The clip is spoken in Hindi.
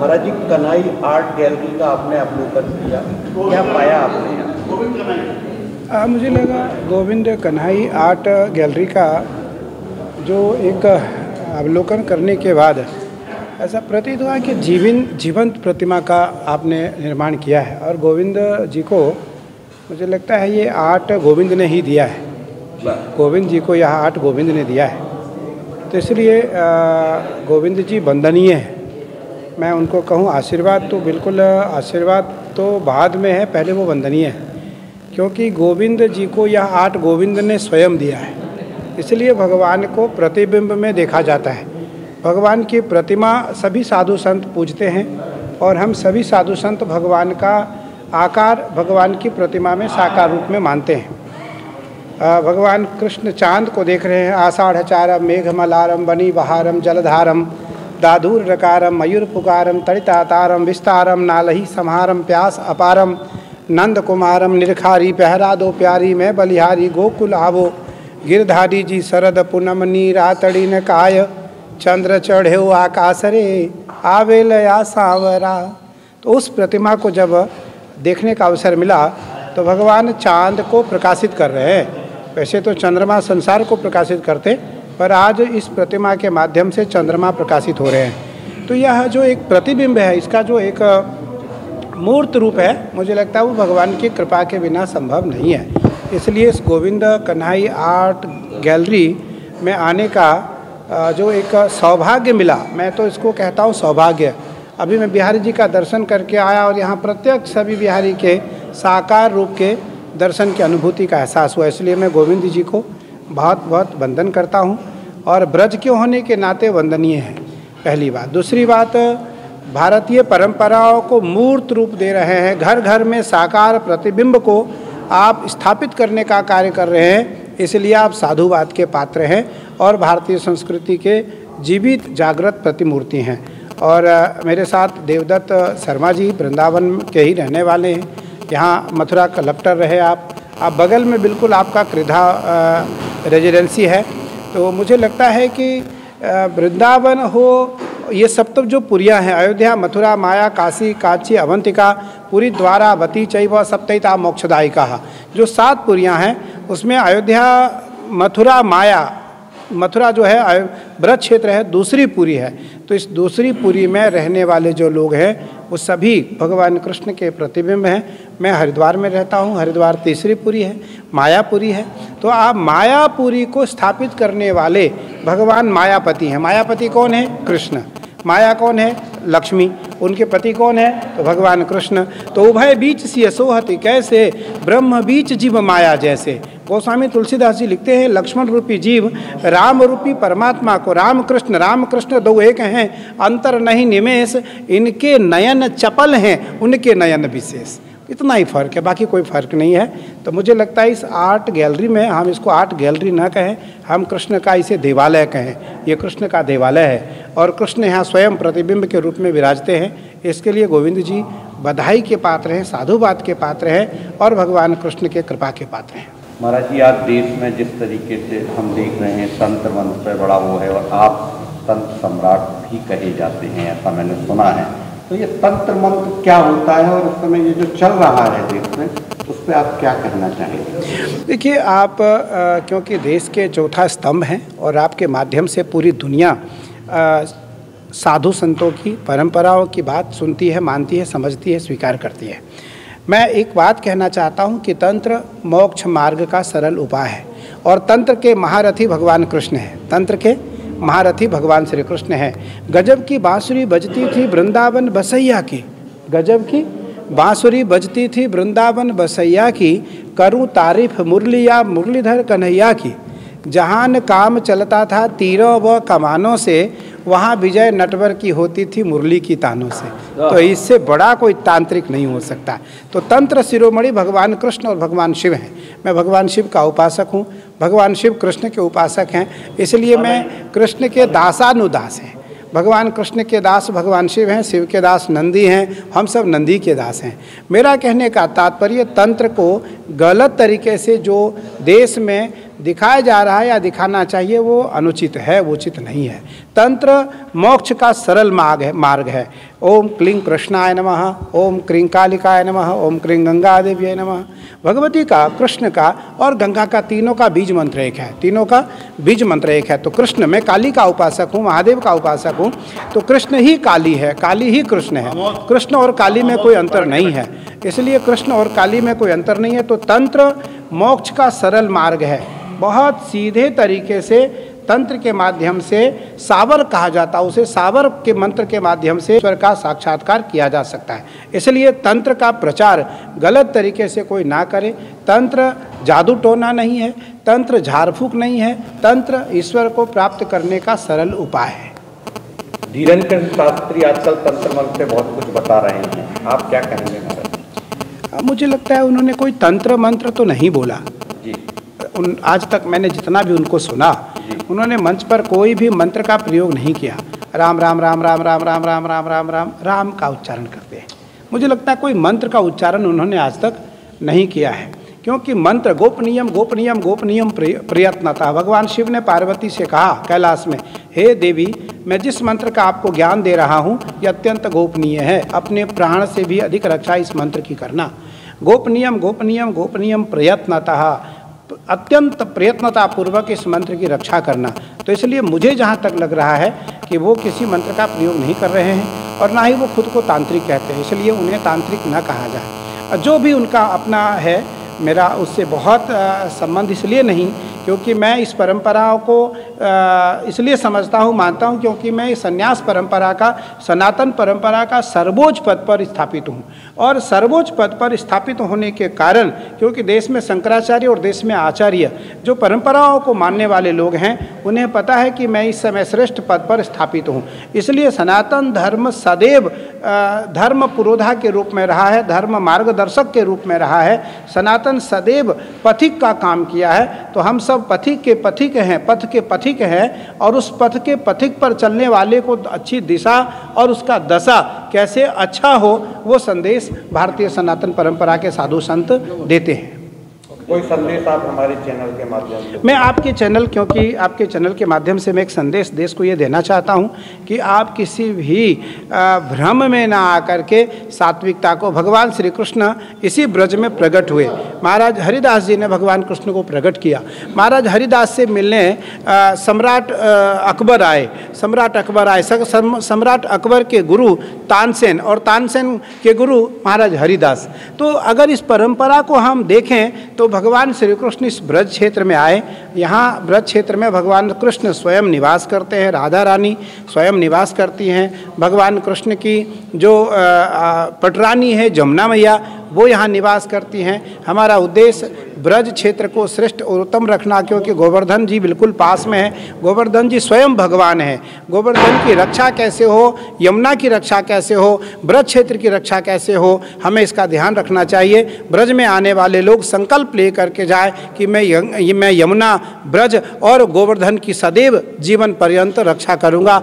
महाराज जी, कन्हई आर्ट गैलरी का आपने अवलोकन किया, क्या पाया आपने यहाँ? मुझे लगा गोविंद कन्हई आर्ट गैलरी का जो एक अवलोकन करने के बाद ऐसा प्रतीत हुआ कि जीवंत प्रतिमा का आपने निर्माण किया है। और गोविंद जी को मुझे लगता है ये आर्ट गोविंद ने ही दिया है, गोविंद जी को यह आर्ट गोविंद ने दिया है। तो इसलिए गोविंद जी वंदनीय है। मैं उनको कहूँ आशीर्वाद तो बिल्कुल, आशीर्वाद तो बाद में है, पहले वो वंदनीय है, क्योंकि गोविंद जी को यह आर्ट गोविंद ने स्वयं दिया है। इसलिए भगवान को प्रतिबिंब में देखा जाता है। भगवान की प्रतिमा सभी साधु संत पूजते हैं और हम सभी साधु संत भगवान का आकार भगवान की प्रतिमा में साकार रूप में मानते हैं। भगवान कृष्ण चांद को देख रहे हैं। आषाढ़चारम मेघमलारम बनी बहारम जलधारम दाधुर रकारम मयूर पुकारम तड़ितातारम विस्तारम नालही समारम प्यास अपारम नंद कुमारम निरखारी पहरा दो प्यारी मैं बलिहारी गोकुल आवो गिरधारी जी शरद पूनम नीरातड़ी न काय चंद्र चढ़े आकाश रे आवेल या सांवरा। तो उस प्रतिमा को जब देखने का अवसर मिला तो भगवान चांद को प्रकाशित कर रहे हैं। वैसे तो चंद्रमा संसार को प्रकाशित करते, पर आज इस प्रतिमा के माध्यम से चंद्रमा प्रकाशित हो रहे हैं। तो यह जो एक प्रतिबिंब है, इसका जो एक मूर्त रूप है, मुझे लगता है वो भगवान की कृपा के बिना संभव नहीं है। इसलिए इस गोविंद कन्हई आर्ट गैलरी में आने का जो एक सौभाग्य मिला, मैं तो इसको कहता हूँ सौभाग्य। अभी मैं बिहारी जी का दर्शन करके आया और यहाँ प्रत्यक्ष सभी बिहारी के साकार रूप के दर्शन की अनुभूति का एहसास हुआ। इसलिए मैं गोविंद जी को बहुत बहुत वंदन करता हूँ और ब्रज के होने के नाते वंदनीय है, पहली बात। दूसरी बात, भारतीय परंपराओं को मूर्त रूप दे रहे हैं। घर घर में साकार प्रतिबिंब को आप स्थापित करने का कार्य कर रहे हैं, इसलिए आप साधुवाद के पात्र हैं और भारतीय संस्कृति के जीवित जागृत प्रतिमूर्ति हैं। और मेरे साथ देवदत्त शर्मा जी वृंदावन के ही रहने वाले हैं, यहाँ मथुरा कलेक्टर रहे आप बगल में बिल्कुल आपका क्रीधा रेजिडेंसी है। तो मुझे लगता है कि वृंदावन हो, ये सब तो जो पुरियाँ हैं, अयोध्या मथुरा माया काशी काची अवंतिका पुरी द्वारावती चैव सप्तैता मोक्षदायिका, जो 7 पुरियाँ हैं उसमें अयोध्या मथुरा माया, मथुरा जो है ब्रज क्षेत्र है, दूसरी पुरी है। तो इस दूसरी पुरी में रहने वाले जो लोग हैं वो सभी भगवान कृष्ण के प्रतिबिंब हैं। मैं हरिद्वार में रहता हूँ, हरिद्वार तीसरी पुरी है, मायापुरी है। तो आप मायापुरी को स्थापित करने वाले भगवान मायापति हैं। मायापति कौन है? कृष्ण। माया कौन है? लक्ष्मी। उनके पति कौन है? तो भगवान कृष्ण। तो उभय बीच सिय सोहति कैसे ब्रह्म बीच जीव माया जैसे। गोस्वामी तुलसीदास जी लिखते हैं, लक्ष्मण रूपी जीव राम रूपी परमात्मा को, राम कृष्ण दो एक हैं, अंतर नहीं निमेष, इनके नयन चपल हैं उनके नयन विशेष। इतना ही फर्क है, बाकी कोई फर्क नहीं है। तो मुझे लगता है इस आर्ट गैलरी में, हम इसको आर्ट गैलरी ना कहें, हम कृष्ण का इसे देवालय कहें। ये कृष्ण का देवालय है और कृष्ण यहाँ स्वयं प्रतिबिंब के रूप में विराजते हैं। इसके लिए गोविंद जी बधाई के पात्र हैं, साधुवाद के पात्र हैं और भगवान कृष्ण के कृपा के पात्र हैं। महाराज जी, आज देश में जिस तरीके से हम देख रहे हैं, तंत्र मंत्र पर बड़ा वो है और आप तंत्र सम्राट भी कहे जाते हैं, ऐसा मैंने सुना है। तो ये तंत्र मंत्र क्या होता है और उस समय ये जो चल रहा है देश में, उस पर आप क्या कहना चाहेंगे? देखिए, आप क्योंकि देश के चौथा स्तंभ हैं और आपके माध्यम से पूरी दुनिया साधु संतों की परंपराओं की बात सुनती है, मानती है, समझती है, स्वीकार करती है। मैं एक बात कहना चाहता हूँ कि तंत्र मोक्ष मार्ग का सरल उपाय है और तंत्र के महारथी भगवान कृष्ण हैं। तंत्र के महारथी भगवान श्री कृष्ण हैं। गजब की बांसुरी बजती थी वृंदावन बसैया की, गजब की बांसुरी बजती थी वृंदावन बसैया की, करूँ तारीफ मुरलिया मुरलीधर कन्हैया की। जहान काम चलता था तीरों व कमानों से, वहाँ विजय नटवर की होती थी मुरली की तानों से। तो इससे बड़ा कोई तांत्रिक नहीं हो सकता। तो तंत्र शिरोमणि भगवान कृष्ण और भगवान शिव हैं। मैं भगवान शिव का उपासक हूँ, भगवान शिव कृष्ण के उपासक हैं, इसलिए मैं कृष्ण के दासानुदास हैं। भगवान कृष्ण के दास भगवान शिव हैं, शिव के दास नंदी हैं, हम सब नंदी के दास हैं। मेरा कहने का तात्पर्य, तंत्र को गलत तरीके से जो देश में दिखाया जा रहा है या दिखाना चाहिए वो अनुचित है, वो उचित नहीं है। तंत्र मोक्ष का सरल मार्ग है। ओम क्लीं कृष्णाय नमः, ओम क्रीं कालिकाय नमः, ओम क्रीं गंगा देव्यै नमः। भगवती का, कृष्ण का और गंगा का तीनों का बीज मंत्र एक है, तीनों का बीज मंत्र एक है। तो कृष्ण, मैं काली का उपासक हूँ, महादेव का उपासक हूँ, तो कृष्ण ही काली है, काली ही कृष्ण है। कृष्ण और काली में कोई अंतर नहीं है, इसलिए कृष्ण और काली में कोई अंतर नहीं है। तो तंत्र मोक्ष का सरल मार्ग है, बहुत सीधे तरीके से तंत्र के माध्यम से सावर कहा जाता है, उसे सावर के मंत्र के माध्यम से ईश्वर का साक्षात्कार किया जा सकता है। इसलिए तंत्र का प्रचार गलत तरीके से कोई ना करे। तंत्र जादू टोना नहीं है, तंत्र झाड़ फूक नहीं है, तंत्र ईश्वर को प्राप्त करने का सरल उपाय है। धीरेन्द्र शास्त्री आजकल तंत्र मंत्र पे बहुत कुछ बता रहे हैं, आप क्या कहेंगे महाराज? मुझे लगता है उन्होंने कोई तंत्र मंत्र तो नहीं बोला जी। आज तक मैंने जितना भी उनको सुना, उन्होंने मंच पर कोई भी मंत्र का प्रयोग नहीं किया। राम राम राम राम राम राम राम राम राम राम राम का उच्चारण करते हैं। मुझे लगता है कोई मंत्र का उच्चारण उन्होंने आज तक नहीं किया है, क्योंकि मंत्र गोपनीयम गोपनीयम गोपनीयम प्रयत्नता। भगवान शिव ने पार्वती से कहा कैलाश में, हे देवी, मैं जिस मंत्र का आपको ज्ञान दे रहा हूँ यह अत्यंत गोपनीय है, अपने प्राण से भी अधिक रक्षा इस मंत्र की करना। गोपनीयम गोपनीयम गोपनीयम प्रयत्नता, अत्यंत प्रयत्नता पूर्वक इस मंत्र की रक्षा करना। तो इसलिए मुझे जहाँ तक लग रहा है कि वो किसी मंत्र का प्रयोग नहीं कर रहे हैं और ना ही वो खुद को तांत्रिक कहते हैं, इसलिए उन्हें तांत्रिक न कहा जाए। जो भी उनका अपना है, मेरा उससे बहुत संबंध इसलिए नहीं क्योंकि मैं इस परंपराओं को इसलिए समझता हूँ, मानता हूँ, क्योंकि मैं इस संन्यास परंपरा का, सनातन परंपरा का सर्वोच्च पद पर स्थापित हूँ। और सर्वोच्च पद पर स्थापित होने के कारण, क्योंकि देश में शंकराचार्य और देश में आचार्य जो परंपराओं को मानने वाले लोग हैं, उन्हें पता है कि मैं इस समय श्रेष्ठ पद पर स्थापित हूँ। इसलिए सनातन धर्म सदैव धर्म पुरोधा के रूप में रहा है, धर्म मार्गदर्शक के रूप में रहा है। सनातन सदैव पथिक का काम किया है। तो हम सब पथिक के पथिक हैं, पथ के पथिक हैं, और उस पथ के पथिक पर चलने वाले को अच्छी दिशा और उसका दशा कैसे अच्छा हो, वो संदेश भारतीय सनातन परंपरा के साधु संत देते हैं। कोई संदेश आप हमारे चैनल के माध्यम से? मैं आपके चैनल, क्योंकि आपके चैनल के माध्यम से मैं एक संदेश देश को ये देना चाहता हूँ कि आप किसी भी भ्रम में ना आकर के सात्विकता को, भगवान श्री कृष्ण इसी ब्रज में प्रकट हुए। महाराज हरिदास जी ने भगवान कृष्ण को प्रकट किया। महाराज हरिदास से मिलने सम्राट अकबर आए। सम्राट अकबर के गुरु तानसेन और तानसेन के गुरु महाराज हरिदास। तो अगर इस परंपरा को हम देखें तो भगवान श्री कृष्ण इस ब्रज क्षेत्र में आए। यहाँ ब्रज क्षेत्र में भगवान कृष्ण स्वयं निवास करते हैं, राधा रानी स्वयं निवास करती हैं। भगवान कृष्ण की जो पटरानी है जमुना मैया, वो यहाँ निवास करती हैं। हमारा उद्देश्य ब्रज क्षेत्र को श्रेष्ठ और उत्तम रखना, क्योंकि गोवर्धन जी बिल्कुल पास में है। गोवर्धन जी स्वयं भगवान है। गोवर्धन की रक्षा कैसे हो, यमुना की रक्षा कैसे हो, ब्रज क्षेत्र की रक्षा कैसे हो, हमें इसका ध्यान रखना चाहिए। ब्रज में आने वाले लोग संकल्प ले करके जाए कि मैं यमुना, ब्रज और गोवर्धन की सदैव जीवन पर्यंत रक्षा करूँगा।